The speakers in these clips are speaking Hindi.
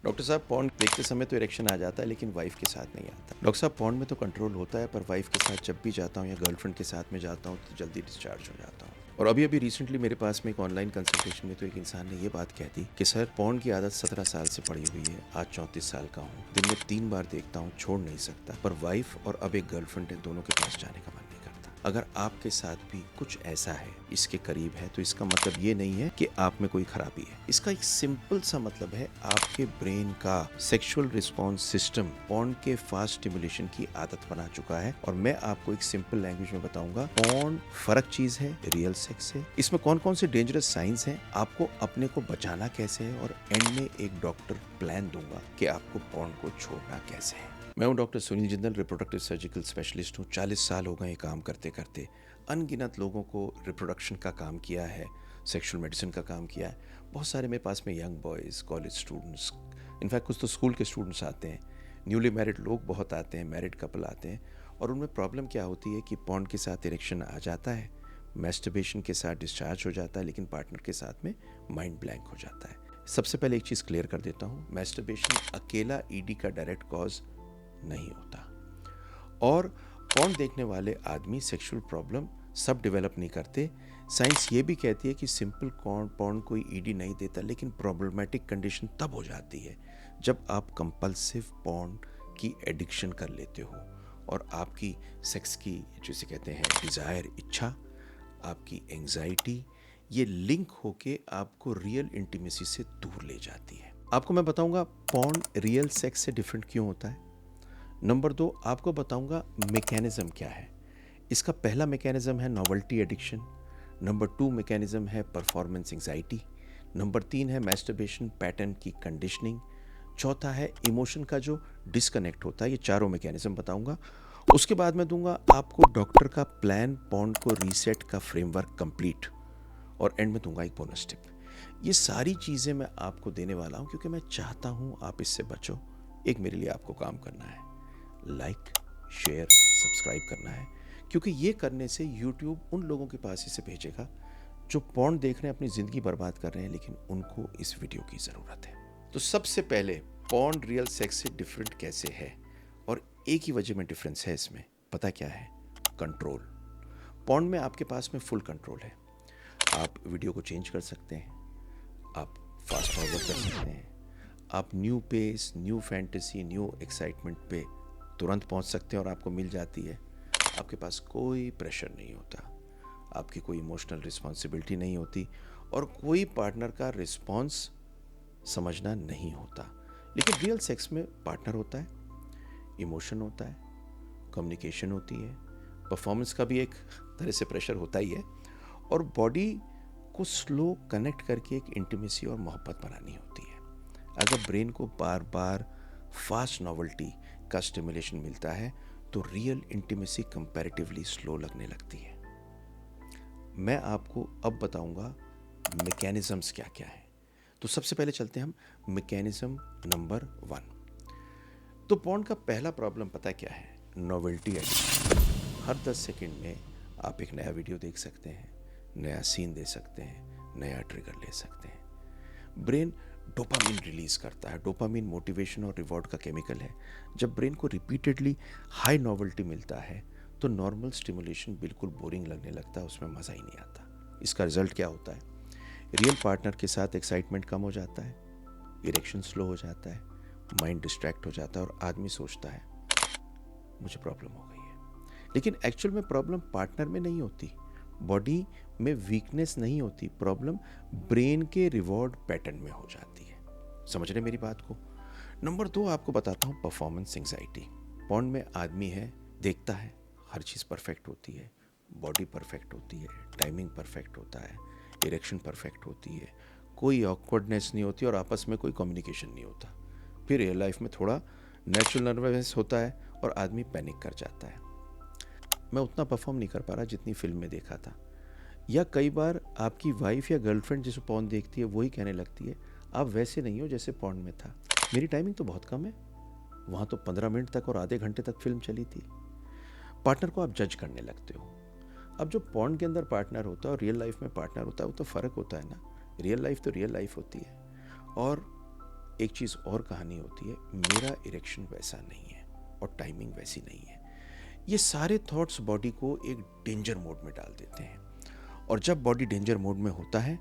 डॉक्टर साहब पॉर्न देखते समय तो इरेक्शन आ जाता है लेकिन वाइफ के साथ नहीं आता। डॉक्टर साहब पॉर्न में तो कंट्रोल होता है पर वाइफ के साथ जब भी जाता हूँ या गर्लफ्रेंड के साथ में जाता हूँ तो जल्दी डिस्चार्ज हो जाता हूँ। और अभी अभी रिसेंटली मेरे पास में एक ऑनलाइन कंसल्टेशन में तो एक इंसान ने ये बात कह दी कि सर पॉर्न की आदत 17 साल से पड़ी हुई है, आज 34 साल का हूँ, दिन में 3 बार देखता हूँ, छोड़ नहीं सकता, पर वाइफ और अब एक गर्लफ्रेंड है, दोनों के पास जाने का मन नहीं करता। अगर आपके साथ भी कुछ ऐसा है, इसके करीब है, तो इसका मतलब ये नहीं है कि आप में कोई खराबी है। इसका एक सिंपल सा मतलब है आपके ब्रेन का सेक्सुअल रिस्पॉन्स सिस्टम पॉर्न के फास्ट स्टिमुलेशन की आदत बना चुका है। और मैं आपको एक सिंपल लैंग्वेज में बताऊंगा, पॉर्न फर्क चीज है रियल सेक्स से। इसमें कौन कौन से डेंजरस साइंस हैं, आपको अपने को बचाना कैसे है, और एंड में एक डॉक्टर प्लान दूंगा कि आपको पॉर्न को छोड़ना कैसे है। मैं हूं doctor Sunil Jindal, reproductive surgical specialist हूं। 40 साल हो गए काम करते करते। अनगिनत लोगों को रिप्रोडक्शन का काम किया है, सेक्सुअल मेडिसिन का काम किया है। बहुत सारे मेरे पास में young boys, college students, in fact कुछ तो स्कूल के स्टूडेंट्स आते हैं, न्यूली मैरिड लोग बहुत आते हैं, मैरिड कपल आते हैं। और उनमें प्रॉब्लम क्या होती है कि पॉर्न के साथ इरेक्शन आ जाता है, मैस्टरबेशन के साथ डिस्चार्ज हो जाता है, लेकिन पार्टनर के साथ में माइंड ब्लैंक हो जाता है। सबसे पहले एक चीज़ क्लियर कर देता हूँ, मैस्टरबेशन अकेला ईडी का डायरेक्ट कॉज नहीं होता। और पॉर्न देखने वाले आदमी सेक्सुअल प्रॉब्लम सब डेवलप नहीं करते। साइंस ये भी कहती है कि सिंपल पॉर्न कोई ईडी नहीं देता, लेकिन प्रॉब्लमेटिक कंडीशन तब हो जाती है जब आप कंपल्सिव पॉर्न की एडिक्शन कर लेते हो और आपकी सेक्स की, जिसे कहते हैं डिज़ायर, इच्छा, आपकी एंजाइटी, ये लिंक होके आपको रियल इंटीमेसी से दूर ले जाती है। आपको मैं बताऊंगा पॉर्न रियल सेक्स से डिफरेंट क्यों होता है। नंबर 2, आपको बताऊंगा मैकेनिज्म क्या है। इसका पहला मैकेनिज्म है नोवेल्टी एडिक्शन। नंबर 2 मैकेनिज्म है परफॉर्मेंस एंजाइटी। नंबर 3 है मैस्टरबेशन पैटर्न की कंडीशनिंग। चौथा है इमोशन का जो डिस्कनेक्ट होता है। ये चारों मैकेनिज्म बताऊंगा। उसके बाद में दूंगा आपको डॉक्टर का प्लान, पॉर्न को रीसेट का फ्रेमवर्क कंप्लीट, और एंड में दूंगा एक बोनस टिप। ये सारी चीज़ें मैं आपको देने वाला हूँ क्योंकि मैं चाहता हूँ आप इससे बचो। एक मेरे लिए आपको काम करना है, लाइक, शेयर, सब्सक्राइब करना है, क्योंकि ये करने से YouTube उन लोगों के पास इसे भेजेगा जो पॉर्न देख रहे हैं, अपनी ज़िंदगी बर्बाद कर रहे हैं, लेकिन उनको इस वीडियो की ज़रूरत है। तो सबसे पहले पॉर्न रियल सेक्स से डिफरेंट कैसे है, और एक ही वजह में डिफरेंस है इसमें, पता क्या है? कंट्रोल। पॉर्न में आपके पास में फुल कंट्रोल है। आप वीडियो को चेंज कर सकते हैं, आप फास्ट फॉरवर्ड कर सकते हैं, आप new pace, new fantasy, new excitement पे तुरंत पहुंच सकते हैं और आपको मिल जाती है। आपके पास कोई प्रेशर नहीं होता, आपकी कोई इमोशनल रिस्पॉन्सिबिलिटी नहीं होती, और कोई पार्टनर का रिस्पॉन्स समझना नहीं होता। लेकिन रियल सेक्स में पार्टनर होता है, इमोशन होता है, कम्युनिकेशन होती है, परफॉर्मेंस का भी एक तरह से प्रेशर होता ही है, और बॉडी को स्लो कनेक्ट करके एक इंटीमेसी और मोहब्बत बनानी होती है। अगर ब्रेन को बार बार फास्ट नॉवेल्टी का स्टिमुलेशन मिलता है तो रियल इंटीमेसी कंपैरेटिवली स्लो लगने लगती है। मैं आपको अब बताऊंगा मैकेनिज्म्स क्या क्या है। तो सबसे पहले चलते हैं हम मैकेनिज्म नंबर 1। तो पॉर्न का पहला प्रॉब्लम पता क्या है? Novelty addiction. हर 10 सेकंड में आप एक नया वीडियो देख सकते हैं, नया सीन दे सकते हैं, नया ट्रिगर ले सकते हैं। ब्रेन डोपामिन रिलीज करता है। डोपामिन मोटिवेशन और रिवॉर्ड का केमिकल है। जब ब्रेन को रिपीटेडली हाई नॉवेल्टी मिलता है तो नॉर्मल स्टिमुलेशन बिल्कुल बोरिंग लगने लगता है, उसमें मज़ा ही नहीं आता। इसका रिजल्ट क्या होता है? रियल पार्टनर के साथ एक्साइटमेंट कम हो जाता है, इरेक्शन स्लो हो जाता है, माइंड डिस्ट्रैक्ट हो जाता है, और आदमी सोचता है मुझे प्रॉब्लम हो गई है। लेकिन एक्चुअल में प्रॉब्लम पार्टनर में नहीं होती, बॉडी में वीकनेस नहीं होती, प्रॉब्लम ब्रेन के रिवॉर्ड पैटर्न में हो जाती है। समझ रहे मेरी बात को? नंबर 2 आपको बताता हूँ परफॉर्मेंस एंजाइटी। पॉर्न में आदमी है, देखता है, हर चीज़ परफेक्ट होती है, बॉडी परफेक्ट होती है, टाइमिंग परफेक्ट होता है, इरेक्शन परफेक्ट होती है, कोई ऑकवर्डनेस नहीं होती और आपस में कोई कम्युनिकेशन नहीं होता। फिर रियल लाइफ में थोड़ा नेचुरल नर्वसनेस होता है और आदमी पैनिक कर जाता है, मैं उतना परफॉर्म नहीं कर पा रहा जितनी फिल्म में देखा था। या कई बार आपकी वाइफ या गर्लफ्रेंड जिसे पॉर्न देखती है वही कहने लगती है आप वैसे नहीं हो जैसे पॉर्न में था, मेरी टाइमिंग तो बहुत कम है, वहाँ तो 15 मिनट तक और आधे घंटे तक फिल्म चली थी। पार्टनर को आप जज करने लगते हो। अब जो पॉर्न के अंदर पार्टनर होता है और रियल लाइफ में पार्टनर होता है वो तो फ़र्क होता है ना। रियल लाइफ तो रियल लाइफ होती है, और एक चीज़ और कहानी होती है, मेरा इरेक्शन वैसा नहीं है और टाइमिंग वैसी नहीं है। ये सारे थॉट्स बॉडी को एक डेंजर मोड में डाल देते हैं, और जब बॉडी डेंजर मोड में होता है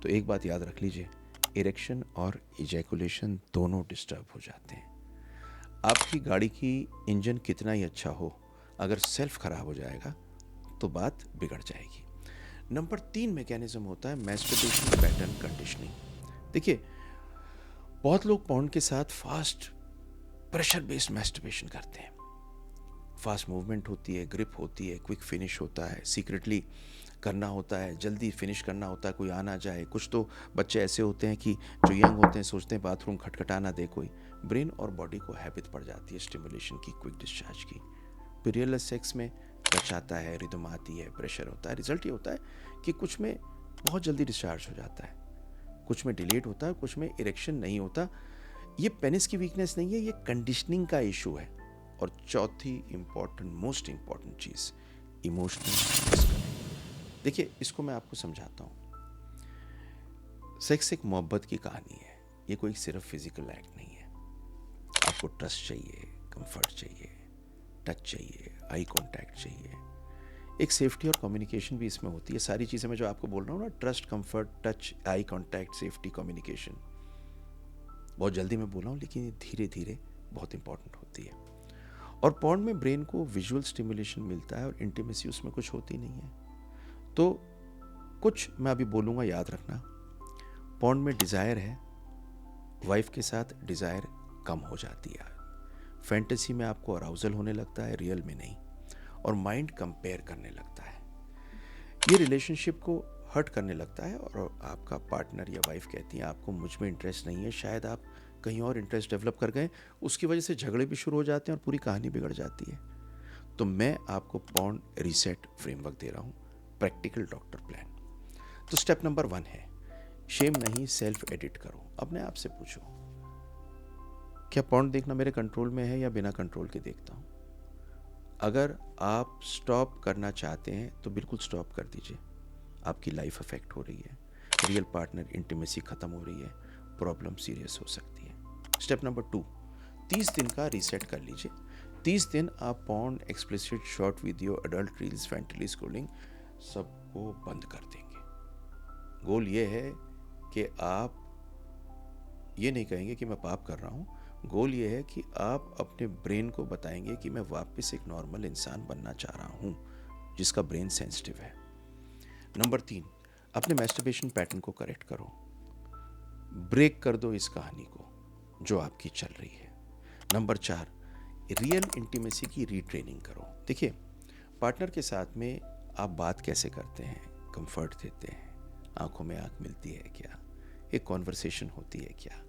तो एक बात याद रख लीजिए, इरेक्शन और इजैकुलेशन दोनों डिस्टर्ब हो जाते हैं। आपकी गाड़ी की इंजन कितना ही अच्छा हो, अगर सेल्फ खराब हो जाएगा तो बात बिगड़ जाएगी। नंबर 3 मैकेनिज्म होता है मैस्टरबेशन पैटर्न कंडीशनिंग। देखिए, बहुत लोग पॉर्न के साथ फास्ट प्रेशर बेस्ड मैस्टरबेशन करते हैं। फास्ट मूवमेंट होती है, ग्रिप होती है, क्विक फिनिश होता है, सीक्रेटली करना होता है, जल्दी फिनिश करना होता है, कोई आ ना जाए। कुछ तो बच्चे ऐसे होते हैं कि जो यंग होते हैं सोचते हैं बाथरूम खटखटा ना दे कोई। ब्रेन और बॉडी को हैबिट पड़ जाती है स्टिमुलेशन की, क्विक डिस्चार्ज की। फिर रियल सेक्स में टच आता है, रिदम आती है, प्रेशर होता है। रिजल्ट ये होता है कि कुछ में बहुत जल्दी डिस्चार्ज हो जाता है, कुछ में डिलेड होता है, कुछ में इरेक्शन नहीं होता। ये पेनिस की वीकनेस नहीं है, ये कंडीशनिंग का इशू है। और चौथी इंपॉर्टेंट, मोस्ट इंपॉर्टेंट चीज़, इमोशनल डिस्कनेक्ट। देखिए, इसको मैं आपको समझाता हूँ। सेक्स एक मोहब्बत की कहानी है, ये कोई सिर्फ फिजिकल एक्ट नहीं है। आपको ट्रस्ट चाहिए, कंफर्ट चाहिए, टच चाहिए, आई कांटेक्ट चाहिए, एक सेफ्टी और कम्युनिकेशन भी इसमें होती है। सारी चीज़ें मैं जो आपको बोल रहा हूँ ना, trust, comfort, touch, eye contact, safety, communication, बहुत जल्दी मैं बोल रहा हूँ लेकिन ये धीरे धीरे बहुत इंपॉर्टेंट होती है। और पॉर्न में ब्रेन को विजुअल स्टिमुलेशन मिलता है और इंटीमेसी उसमें कुछ होती नहीं है। तो कुछ मैं अभी बोलूँगा, याद रखना। पॉर्न में डिज़ायर है, वाइफ के साथ डिज़ायर कम हो जाती है। फैंटेसी में आपको अराउजल होने लगता है, रियल में नहीं। और माइंड कंपेयर करने लगता है, ये रिलेशनशिप को हर्ट करने लगता है। और आपका पार्टनर या वाइफ कहती है आपको मुझ में इंटरेस्ट नहीं है, शायद आप कहीं और इंटरेस्ट डेवलप कर गए, उसकी वजह से झगड़े भी शुरू हो जाते हैं और पूरी कहानी बिगड़ जाती है। तो मैं आपको पॉर्न रीसेट फ्रेमवर्क दे रहा हूँ, प्रैक्टिकल डॉक्टर प्लान। तो स्टेप नंबर 1 है, शेम नहीं, सेल्फ एडिट करो। अपने आप से पूछो, क्या पॉर्न देखना मेरे कंट्रोल में है या बिना कंट्रोल के देखता हूँ? अगर आप स्टॉप करना चाहते हैं तो बिल्कुल स्टॉप कर दीजिए। आपकी लाइफ अफेक्ट हो रही है, रियल पार्टनर इंटीमेसी ख़त्म हो रही है, प्रॉब्लम सीरियस हो सकती है। स्टेप नंबर 2, 30 दिन का रीसेट कर लीजिए। 30 दिन आप porn, explicit, short video, adult reels, फैंटली स्क्रोलिंग सबको बंद कर देंगे। गोल ये है कि आप ये नहीं कहेंगे कि मैं पाप कर रहा हूँ, गोल ये है कि आप अपने ब्रेन को बताएंगे कि मैं वापस एक नॉर्मल इंसान बनना चाह रहा हूँ जिसका ब्रेन सेंसिटिव है। नंबर 3, अपने मैस्टरबेशन पैटर्न को करेक्ट करो, ब्रेक कर दो इस कहानी को जो आपकी चल रही है। नंबर 4, रियल इंटीमेसी की रीट्रेनिंग करो। देखिए, पार्टनर के साथ में आप बात कैसे करते हैं, कंफर्ट देते हैं, आंखों में आंख मिलती है क्या, एक कॉन्वर्सेशन होती है क्या,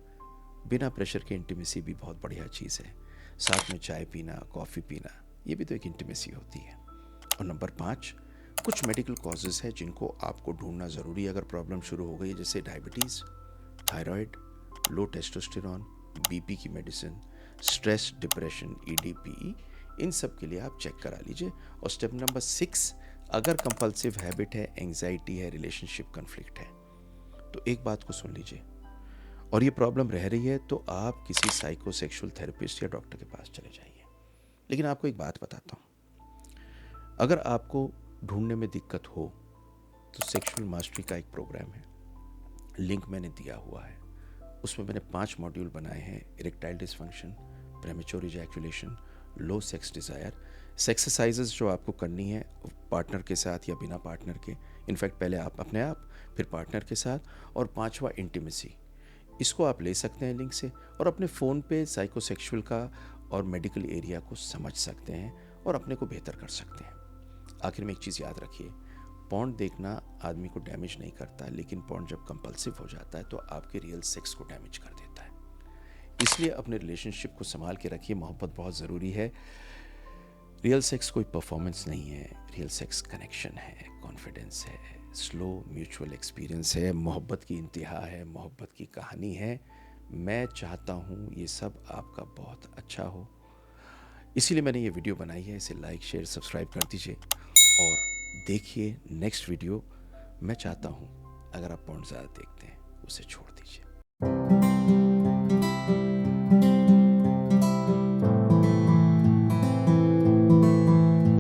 बिना प्रेशर के इंटीमेसी भी बहुत बढ़िया चीज़ है। साथ में चाय पीना, कॉफ़ी पीना, ये भी तो एक इंटीमेसी होती है। और नंबर 5, कुछ मेडिकल कॉजेज़ हैं जिनको आपको ढूंढना ज़रूरी है अगर प्रॉब्लम शुरू हो गई, जैसे डायबिटीज़, थायराइड, लो टेस्टोस्टेरॉन, बीपी की मेडिसिन, स्ट्रेस, डिप्रेशन, ईडीपी, इन सब के लिए आप चेक करा लीजिए। और स्टेप नंबर 6, अगर कंपल्सिव हैबिट है, एंग्जाइटी है, रिलेशनशिप कन्फ्लिक्ट है, तो एक बात को सुन लीजिए, और ये प्रॉब्लम रह रही है तो आप किसी साइकोसेक्सुअल थेरेपिस्ट या डॉक्टर के पास चले जाइए। लेकिन आपको एक बात बताता हूँ, अगर आपको ढूंढने में दिक्कत हो तो सेक्सुअल मास्टरी का एक प्रोग्राम है, लिंक मैंने दिया हुआ है, उसमें मैंने 5 मॉड्यूल बनाए हैं। इरेक्टाइल डिसफंक्शन, प्रेमेच्योर इजैकुलेशन, लो सेक्स डिज़ायर, एक्सरसाइजेस जो आपको करनी है पार्टनर के साथ या बिना पार्टनर के, इनफैक्ट पहले आप अपने आप, फिर पार्टनर के साथ, और 5वां इंटीमेसी। इसको आप ले सकते हैं लिंक से और अपने फ़ोन पे साइकोसेक्सुअल का और मेडिकल एरिया को समझ सकते हैं और अपने को बेहतर कर सकते हैं। आखिर में एक चीज़ याद रखिए, पॉर्न देखना आदमी को डैमेज नहीं करता, लेकिन पॉर्न जब कंपल्सिव हो जाता है तो आपके रियल सेक्स को डैमेज कर देता है। इसलिए अपने रिलेशनशिप को संभाल के रखिए, मोहब्बत बहुत ज़रूरी है। रियल सेक्स कोई परफॉर्मेंस नहीं है, रियल सेक्स कनेक्शन है, कॉन्फिडेंस है, स्लो म्यूचुअल एक्सपीरियंस है, मोहब्बत की इंतहा है, मोहब्बत की कहानी है। मैं चाहता हूँ ये सब आपका बहुत अच्छा हो, इसीलिए मैंने ये वीडियो बनाई है। इसे लाइक, शेयर, सब्सक्राइब कर दीजिए और देखिए नेक्स्ट वीडियो। मैं चाहता हूँ अगर आप पॉर्न ज़्यादा देखते हैं उसे छोड़ दीजिए।